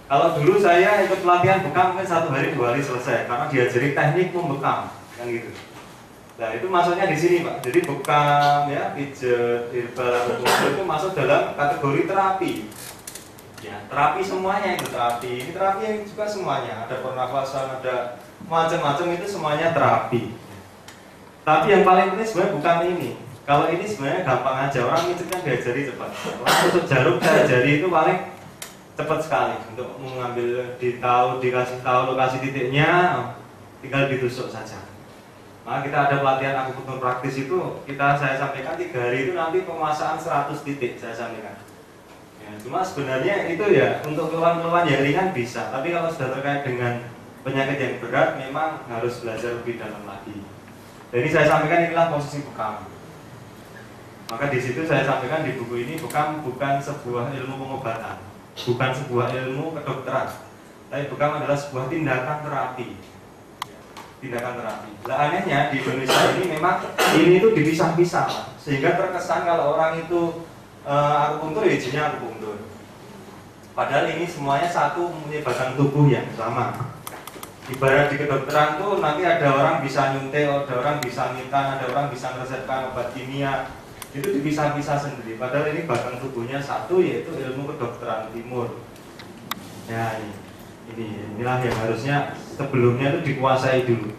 Kalau dulu saya ikut pelatihan bekam mungkin 1 hari 2 hari selesai karena diajari teknik membekam kan gitu. Nah itu masuknya di sini Pak. Jadi bekam ya, pijat, herbal, akupunktur itu masuk dalam kategori terapi. Ya, terapi semuanya itu terapi. Ini terapi yang juga semuanya. Ada pernafasan, ada macam-macam itu semuanya terapi. Tapi yang paling penting sebenarnya bukan ini. Kalau ini sebenarnya gampang aja. Orang itu kan diajari cepat. Orang tusuk jarum saya ajari itu paling cepat sekali untuk mengambil dikasih tahu lokasi titiknya, tinggal ditusuk saja. Maka kita ada pelatihan akupunktur praktis itu saya sampaikan 3 hari itu nanti penguasaan 100 titik saya sampaikan. Ya, cuma sebenarnya itu ya untuk keluhan-keluhan yang ringan bisa, tapi kalau sudah terkait dengan penyakit yang berat memang harus belajar lebih dalam lagi. Jadi saya sampaikan inilah posisi bekam. Maka di situ saya sampaikan di buku ini bekam bukan sebuah ilmu pengobatan, bukan sebuah ilmu kedokteran, tapi bekam adalah sebuah tindakan terapi. Tindakan terapi. Nah anehnya di Indonesia ini memang ini itu dipisah-pisah, sehingga terkesan kalau orang itu akupunktur ya izinnya akupunktur. Padahal ini semuanya satu mempunyai batang tubuh yang sama. Ibarat di kedokteran tuh nanti ada orang bisa nyuntik, ada orang bisa ngitan, ada orang bisa meresepkan obat kimia. Itu dipisah-pisah sendiri. Padahal ini batang tubuhnya satu, yaitu ilmu kedokteran timur. Ya inilah yang harusnya sebelumnya itu dikuasai dulu.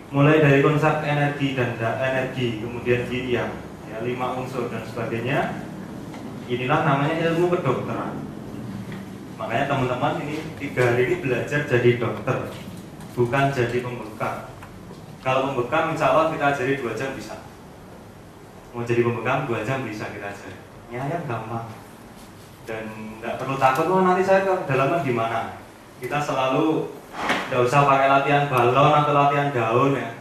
Mulai dari konsep energi dan energi, kemudian yang ya, 5 unsur dan sebagainya. Inilah namanya ilmu kedokteran. Makanya teman-teman ini 3 hari ini belajar jadi dokter, bukan jadi pembekam. Kalau pembekam insya Allah kita ajari 2 jam bisa. Mau jadi pembekam 2 jam bisa kita ajari. Ya gampang. Dan nggak perlu takut, nanti saya ke dalaman gimana. Kita selalu nggak usah pakai latihan balon atau latihan daun ya.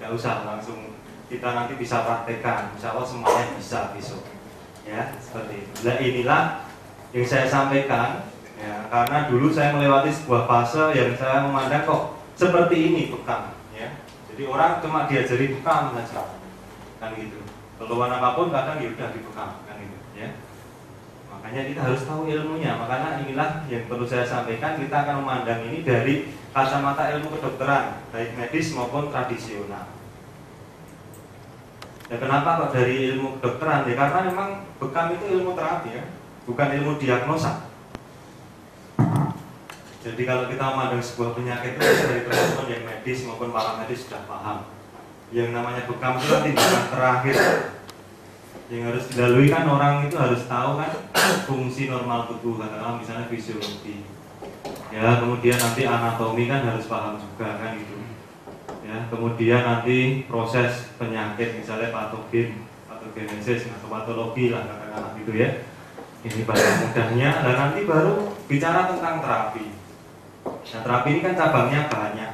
Nggak usah, langsung kita nanti bisa praktekkan. Insya Allah semuanya bisa besok. Ya seperti itu. Nah inilah yang saya sampaikan ya, karena dulu saya melewati sebuah fase yang saya memandang kok seperti ini bekam ya. Jadi orang cuma diajari bekam saja kan gitu. Keluhan apapun kadang ya udah dibekam kan gitu ya. Makanya kita harus tahu ilmunya. Makanya inilah yang perlu saya sampaikan. Kita akan memandang ini dari kacamata ilmu kedokteran, baik medis maupun tradisional. Ya kenapa kok dari ilmu kedokteran? Ya karena memang bekam itu ilmu terapi ya, bukan ilmu diagnosa. Jadi kalau kita memandang sebuah penyakit itu dari teman-teman yang medis maupun para medis sudah paham. Yang namanya bekam itu tindakan terakhir yang harus dilalui kan orang itu harus tahu kan fungsi normal tubuh, katakanlah misalnya fisiologi. Ya kemudian nanti anatomi kan harus paham juga kan itu. Ya, kemudian nanti proses penyakit misalnya patogenesis atau patologi lah katakanlah gitu ya. Ini bahasa mudahnya. Dan nanti baru bicara tentang terapi. Nah terapi ini kan cabangnya banyak.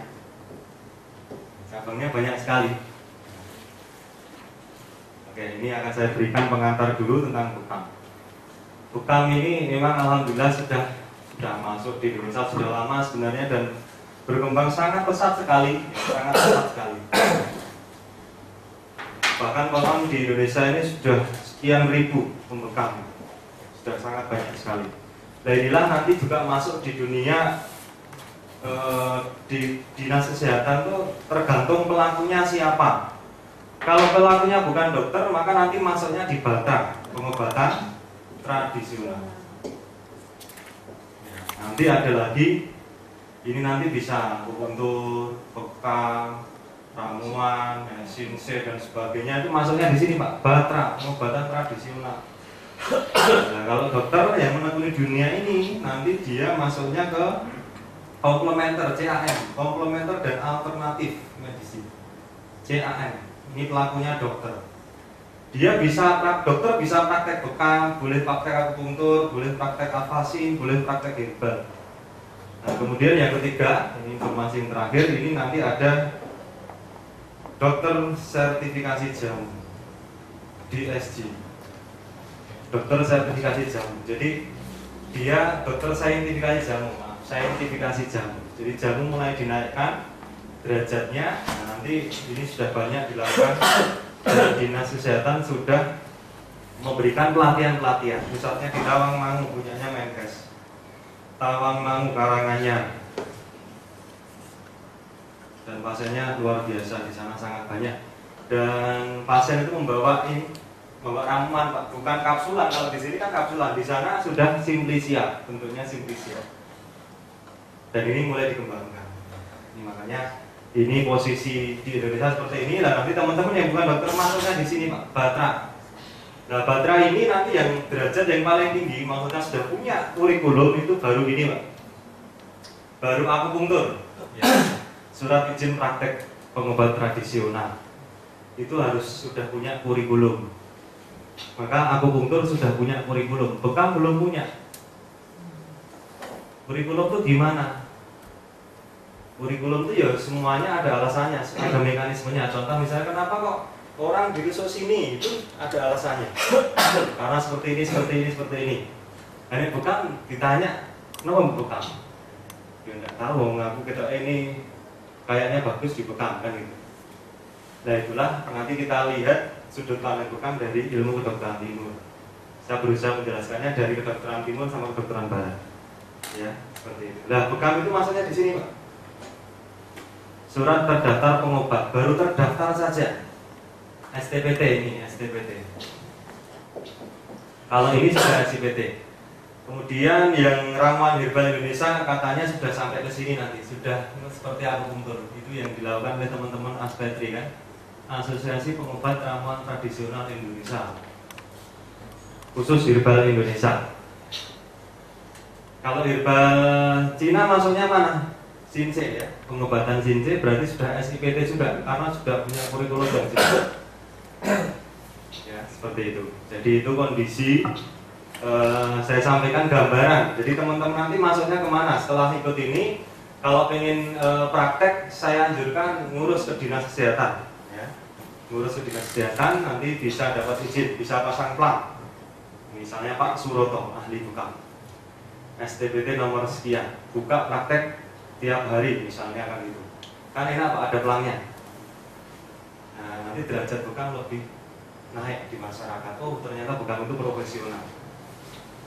Cabangnya banyak sekali. Oke, ini akan saya berikan pengantar dulu tentang bekam. Bekam ini memang alhamdulillah sudah masuk di Indonesia sudah lama sebenarnya dan berkembang sangat pesat sekali, ya, sangat pesat sekali. Bahkan konon di Indonesia ini sudah sekian ribu pembekam, sudah sangat banyak sekali. Nah inilah nanti juga masuk di dunia di dinas kesehatan tuh tergantung pelakunya siapa. Kalau pelakunya bukan dokter, maka nanti masuknya di batang pengobatan tradisional. Ya, nanti ada lagi. Ini nanti bisa akupunktur, bekam, ramuan, ya, sinse dan sebagainya itu masuknya di sini Pak. Batra, pengobatan tradisional. Nah, kalau dokter yang menekuni dunia ini nanti dia masuknya ke komplementer CAM, komplementer dan alternatif medicine. CAM, ini pelakunya dokter. Dia bisa dokter bisa praktek bekam, boleh praktek akupunktur, boleh praktek afasin, boleh praktek herbal. Nah, kemudian yang ketiga, ini informasi yang terakhir, ini nanti ada dokter sertifikasi jamu, DSG, dokter sertifikasi jamu. Jadi dia dokter saintifikasi jamu, saintifikasi jamu. Jadi jamu mulai dinaikkan derajatnya. Nah, nanti ini sudah banyak dilakukan dan dinas kesehatan sudah memberikan pelatihan-pelatihan. Pusatnya di Tawangmangu, punyanya Menkes. Tawangmangu Karanganyar. Dan pasiennya luar biasa, di sana sangat banyak. Dan pasien itu membawa ramuan Pak, bukan kapsulan. Kalau di sini kan kapsulan, di sana sudah simplisia, bentuknya simplisia. Dan ini mulai dikembangkan. Ini makanya ini posisi di Indonesia seperti ini. Lah nanti teman-teman yang bukan dokter masuknya di sini Pak, Batra. Nah Batra ini nanti yang derajat yang paling tinggi, maksudnya sudah punya kurikulum itu baru ini Pak, baru akupunktur. Ya. Surat izin praktek pengobat tradisional itu harus sudah punya kurikulum. Maka akupunktur sudah punya kurikulum, bekam belum punya. Kurikulum itu gimana? Kurikulum itu ya semuanya ada alasannya, ada mekanismenya. Contoh misalnya kenapa kok orang dirusak sini, itu ada alasannya. Karena seperti ini, seperti ini, seperti ini. Hanya bekam ditanya, kenapa bekam? Ya nggak tahu, ngaku kita ini kayaknya bagus di bekam kan gitu. Nah itulah nanti kita lihat sudut pandang bekam dari ilmu kedokteran timur. Saya berusaha menjelaskannya dari kedokteran timur sama kedokteran barat. Ya, seperti itu. Nah, bekam itu maksudnya di sini, Pak. Surat terdaftar pengobat, baru terdaftar saja. STPT ini, STPT. Kalau ini sudah STPT. Kemudian yang ramuan herbal Indonesia katanya sudah sampai ke sini nanti, sudah seperti akupunktur. Itu yang dilakukan oleh teman-teman ASPETRI kan, Asosiasi Pengobat Ramuan Tradisional Indonesia, khusus herbal Indonesia. Kalau herbal Cina masuknya mana? Sinse ya, pengobatan Sinse berarti sudah SIPT juga, karena sudah punya kurikulum dan ya seperti itu. Jadi itu kondisi. Saya sampaikan gambaran. Jadi teman-teman nanti masuknya kemana setelah ikut ini? Kalau pengen praktek, saya anjurkan ngurus ke dinas kesehatan. Ya. Ngurus ke dinas kesehatan, nanti bisa dapat izin, bisa pasang plat. Misalnya Pak Suroto, ahli bekam, STPT nomor sekian, buka praktek tiap hari misalnya kan itu. Kan enak Pak, ada pelangnya. Nah, nanti derajat bekam lebih naik di masyarakat. Oh, ternyata bekam itu profesional.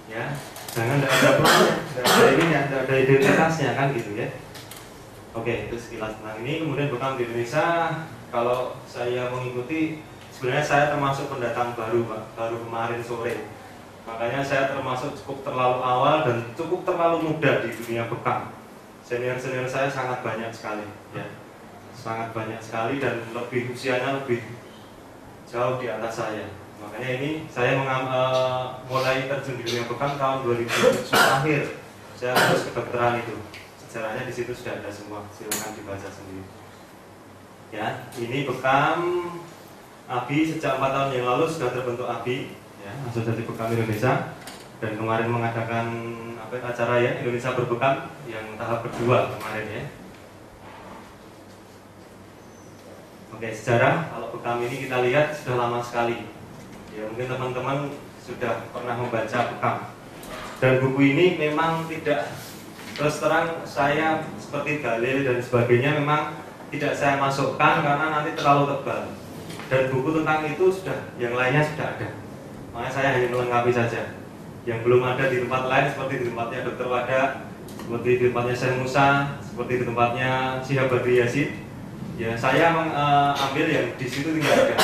Ya, jangan tidak ada pelangnya, tidak ada ininya, tidak ada identitasnya kan gitu ya. Oke, itu sekilas tentang ini. Kemudian bekam di Indonesia, kalau saya mengikuti, sebenarnya saya termasuk pendatang baru Pak, baru kemarin sore. Makanya saya termasuk cukup terlalu awal dan cukup terlalu muda di dunia bekam. Senior-senior saya sangat banyak sekali, ya, sangat banyak sekali dan lebih usianya lebih jauh di atas saya. Makanya ini saya mulai terjun di dunia bekam tahun 2007 akhir. Saya harus kedokteran itu. Sejarahnya di situ sudah ada semua. Silakan dibaca sendiri. Ya, ini bekam ABI sejak 4 tahun yang lalu sudah terbentuk ABI, ya, Asosiasi Bekam Indonesia. Dan kemarin mengadakan acara ya Indonesia Berbekam yang tahap kedua kemarin ya. Oke, sejarah kalau bekam ini kita lihat sudah lama sekali. Ya mungkin teman-teman sudah pernah membaca bekam. Dan buku ini memang tidak, terus terang saya seperti dalil dan sebagainya memang tidak saya masukkan karena nanti terlalu tebal. Dan buku tentang itu sudah, yang lainnya sudah ada. Makanya saya hanya melengkapi saja. Yang belum ada di tempat lain seperti di tempatnya Dr. Wada, seperti di tempatnya Syekh Musa, seperti di tempatnya Syihab Badri Yasid. Ya, saya mengambil yang di situ tidak ada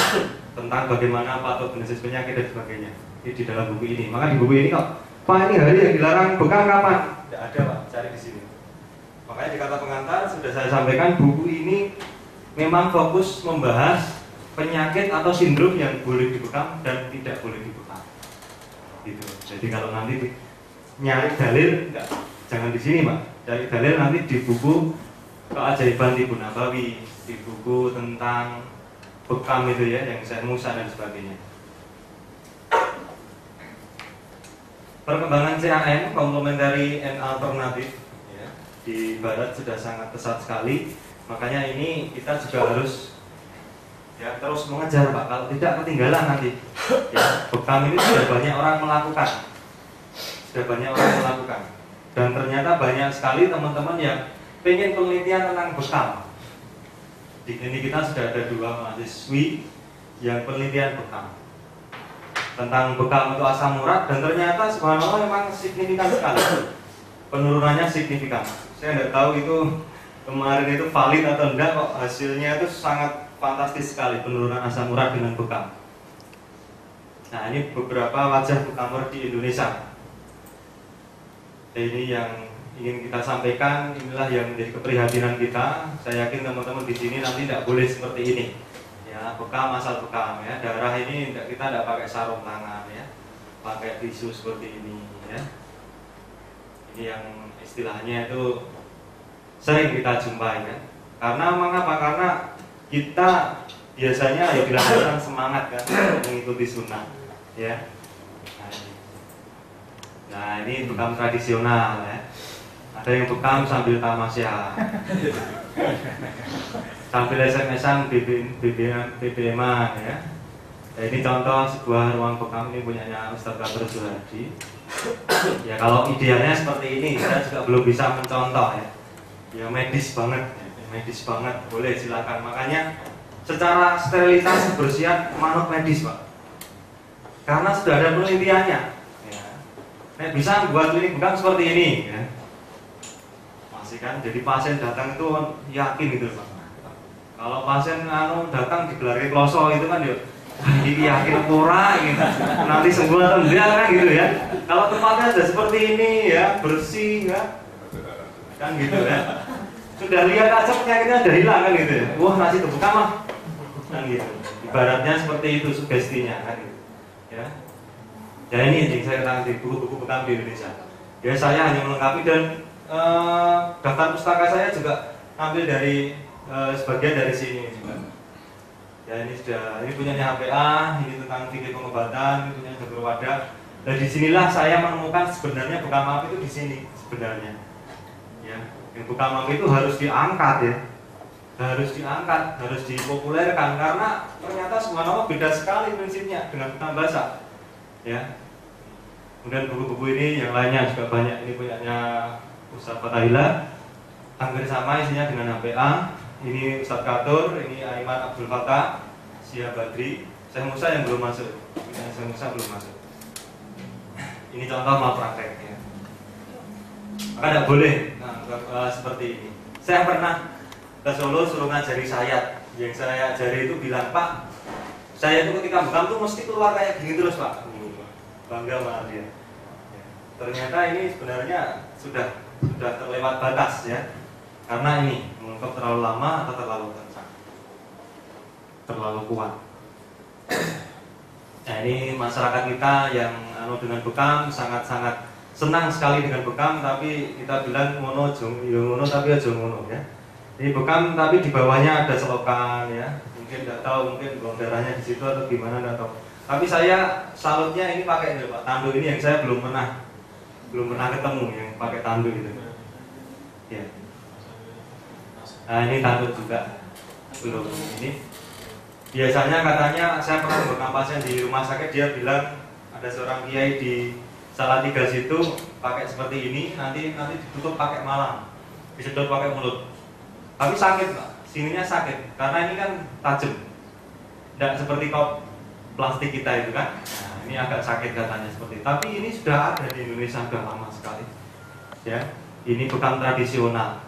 tentang bagaimana patogenesis penyakit dan sebagainya. Ini di dalam buku ini. Maka di buku ini kok, Pak ini hari yang dilarang bekam kapan? Tidak ada Pak, cari di sini. Makanya di kata pengantar sudah saya sampaikan buku ini memang fokus membahas penyakit atau sindrom yang boleh dibekam dan tidak boleh dibekam. Gitu. Jadi kalau nanti nyari dalil, enggak, jangan di sini Pak. Cari dalil nanti di buku Keajaiban Tibun Nabawi, di buku tentang bekam itu ya, yang Syekh Musa dan sebagainya. Perkembangan CAN, complementary and alternative, ya, di Barat sudah sangat pesat sekali. Makanya ini kita juga harus ya terus mengejar Pak, kalau tidak ketinggalan nanti. Ya, bekam ini sudah banyak orang melakukan, dan ternyata banyak sekali teman-teman yang pengen penelitian tentang bekam. Di klinik kita sudah ada 2 mahasiswi yang penelitian bekam, tentang bekam itu asam urat, dan ternyata subhanallah memang signifikan sekali penurunannya signifikan. Saya nggak tahu itu kemarin itu valid atau enggak, kok hasilnya itu sangat fantastis sekali penurunan asam urat dengan bekam. Nah, ini beberapa wajah bekamer di Indonesia. Ini yang ingin kita sampaikan, inilah yang menjadi keprihatinan kita. Saya yakin teman-teman di sini nanti tidak boleh seperti ini. Ya, bekam asal bekam ya. Darah ini kita tidak pakai sarung tangan ya. Pakai tisu seperti ini ya. Ini yang istilahnya itu sering kita jumpai kan. Karena mengapa? Karena kita biasanya ya bilang semangat kan mengikuti sunnah ya. Nah, ini bekam tradisional ya. Ada yang bekam sambil tamasya, sambil SMS-an BBM-an ya. Nah, ini contoh sebuah ruang bekam, ini punyanya Ustadz Kabar Zuhadi. Ya kalau idealnya seperti ini, saya juga belum bisa mencontoh ya. Ya medis banget, boleh silakan. Makanya secara sterilitas kebersihan manut medis Pak, karena sudah ada penelitiannya ya. Nah, bisa buat klinik bekam seperti ini ya. Masih kan, jadi pasien datang itu yakin gitu Pak. Kalau pasien datang digelari kloso itu kan ya ini yakin pura gitu, nanti sembuh atau enggak kan gitu ya. Kalau tempatnya sudah seperti ini ya, bersih ya, kan gitu ya. Sudah lihat aja penyakitnya sudah hilang kan gitu ya. Wah, nasi kebuka mah kan gitu. Ibaratnya seperti itu sugestinya kan gitu. Ya. Ya ini yang saya katakan di buku-buku bekam di Indonesia. Ya saya hanya melengkapi dan daftar pustaka saya juga ambil dari sebagian dari sini juga. Ya ini punyanya HPA, ini tentang fikih pengobatan, ini punya Dr. Wadah. Dan disinilah saya menemukan sebenarnya bekam api itu di sini sebenarnya. Ya. Yang bekam api itu harus diangkat ya, harus dipopulerkan karena ternyata semua nama beda sekali prinsipnya dengan bekam basah ya. Kemudian buku-buku ini yang lainnya juga banyak, ini punyanya Ustadz Fatahila, hampir sama isinya dengan HPA. Ini Ustadz Katur, ini Aiman Abdul Fattah, Syah Badri, Syekh Musa yang belum masuk, Syekh Musa belum masuk. Ini contoh malpraktek ya. Maka tidak boleh seperti ini. Saya pernah ke Solo suruh ngajari sayat. Yang saya ajari itu bilang, Pak, saya itu ketika bekam tuh mesti keluar kayak gini terus Pak. Bangga malah dia. Ternyata ini sebenarnya sudah terlewat batas ya. Karena ini mengungkap terlalu lama atau terlalu kencang, terlalu kuat. Nah, ini masyarakat kita yang dengan bekam sangat-sangat senang sekali dengan bekam, tapi kita bilang ngono tapi aja ngono ya. Ini bekam tapi di bawahnya ada selokan ya. Mungkin tidak tahu, mungkin buang darahnya di situ atau gimana tidak tahu. Tapi saya salutnya ini pakai ini Pak, tandu ini yang saya belum pernah ketemu yang pakai tandu itu. Ya. Nah, ini tandu juga belum ini. Biasanya katanya saya pernah bekam pasien di rumah sakit, dia bilang ada seorang kiai di Salatiga situ pakai seperti ini, nanti ditutup pakai malam, disedot pakai mulut. Tapi sakit Pak, sininya sakit karena ini kan tajam, tidak seperti kop plastik kita itu kan. Nah, ini agak sakit katanya seperti itu. Tapi ini sudah ada di Indonesia sudah lama sekali. Ya, ini bekam tradisional.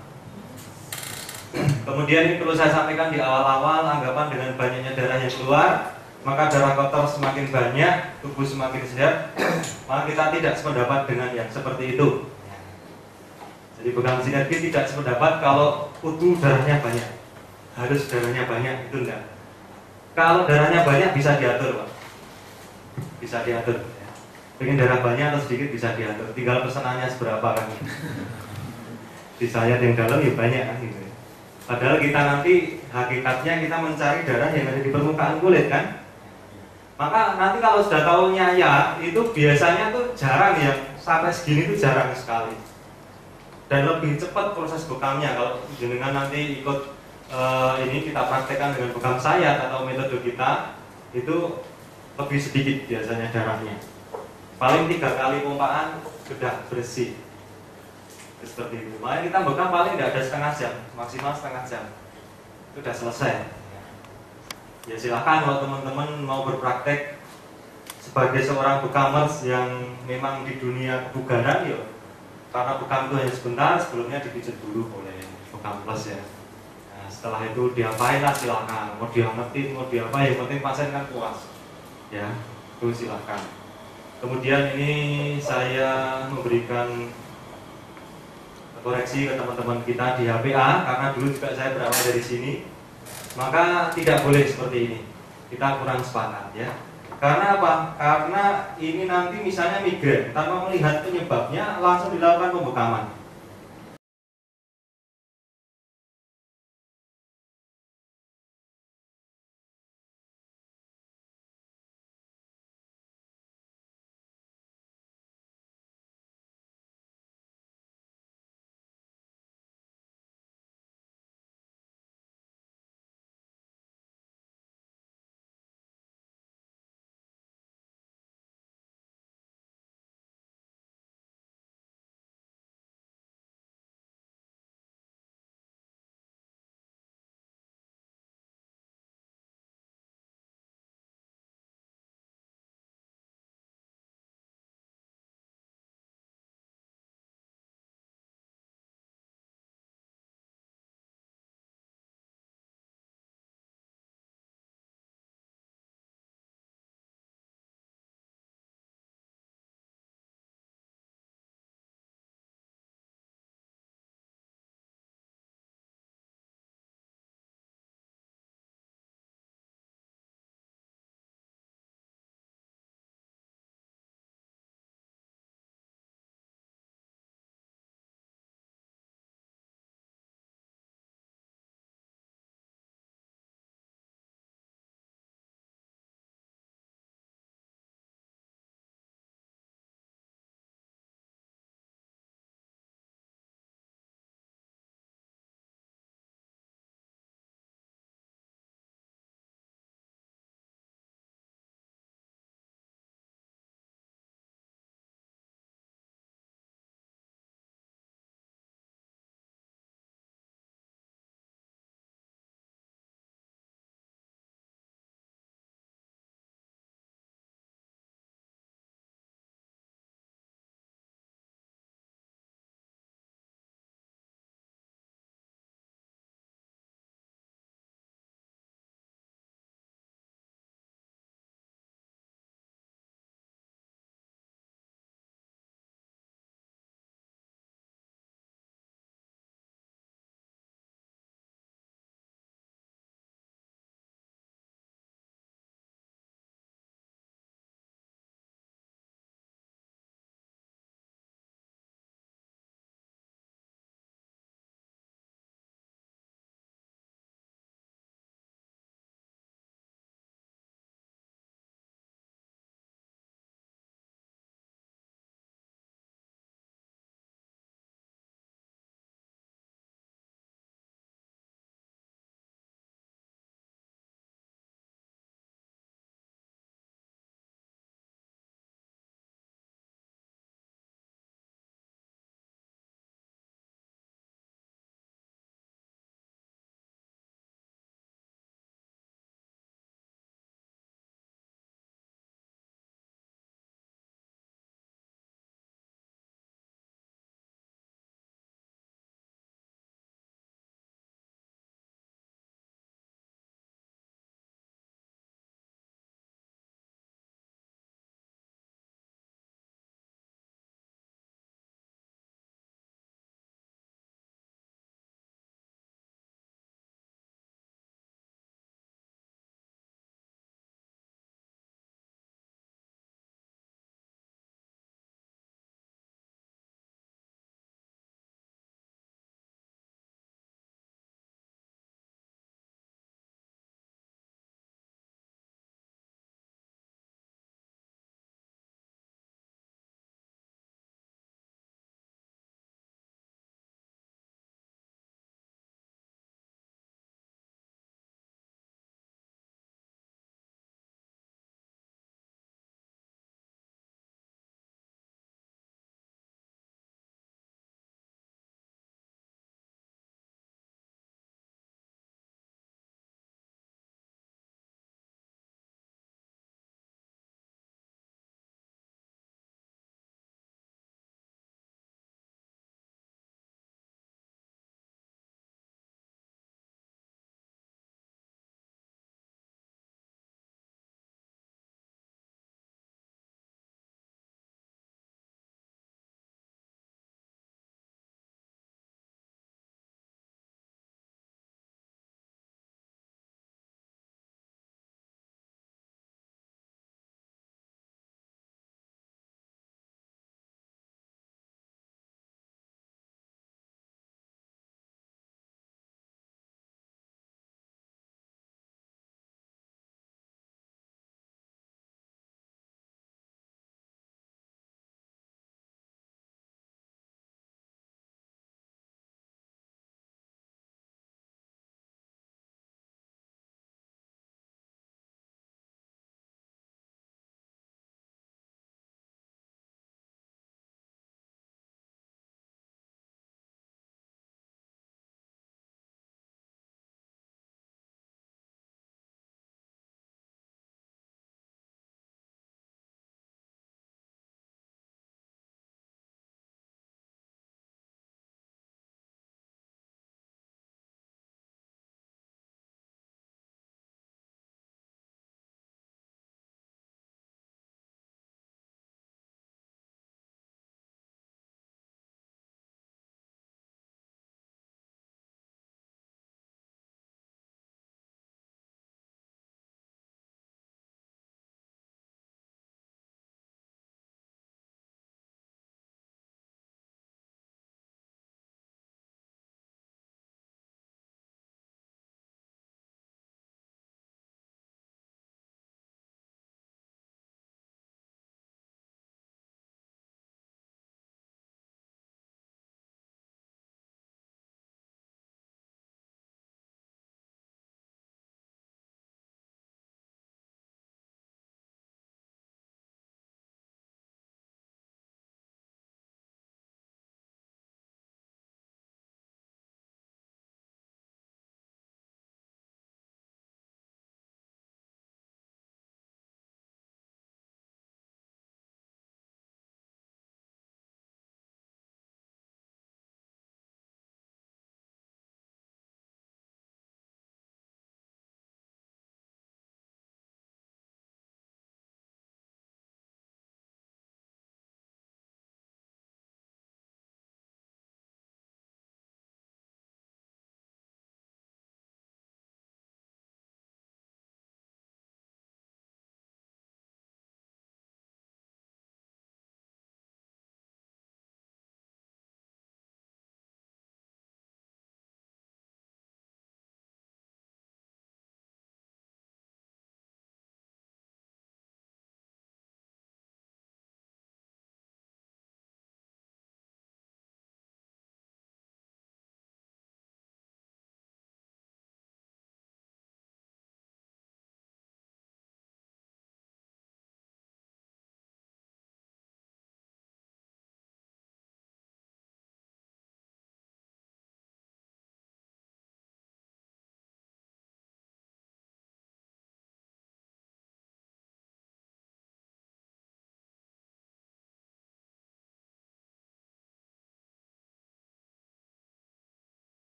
Kemudian ini perlu saya sampaikan di awal-awal, anggapan dengan banyaknya darah yang keluar, maka darah kotor semakin banyak, tubuh semakin sehat, maka kita tidak sependapat dengan yang seperti itu. Jadi bekam sinergi tidak sependapat kalau kudu darahnya banyak, harus darahnya banyak, itu enggak. Kalau darahnya banyak bisa diatur Pak, bisa diatur. Pengen darah banyak atau sedikit bisa diatur, tinggal pesanannya seberapa kan. Di sayat yang dalam ya banyak kan gitu. Padahal kita nanti hakikatnya kita mencari darah yang ada di permukaan kulit kan. Maka nanti kalau sudah tahunya ya, itu biasanya tuh jarang yang sampai segini tuh jarang sekali. Dan lebih cepat proses bekamnya kalau jenengan nanti ikut ini kita praktekkan dengan bekam sayat atau metode kita, itu lebih sedikit biasanya darahnya. Paling 3 kali pompaan sudah bersih. Seperti itu. Makanya kita bekam paling tidak ada setengah jam, maksimal setengah jam. Itu sudah selesai. Ya silahkan kalau teman-teman mau berpraktek sebagai seorang bekamers yang memang di dunia kebugaran, ya karena bekam itu hanya sebentar, sebelumnya dipijat dulu oleh bekam plus ya. Nah, setelah itu diapain lah silakan, mau diangetin, mau diapa, yang penting pasien kan puas ya, itu silahkan. Kemudian ini saya memberikan koreksi ke teman-teman kita di HPA, karena dulu juga saya berawal dari sini. Maka tidak boleh seperti ini, kita kurang sepakat ya. Karena apa? Karena ini nanti misalnya migrain, tanpa melihat penyebabnya langsung dilakukan pembekaman.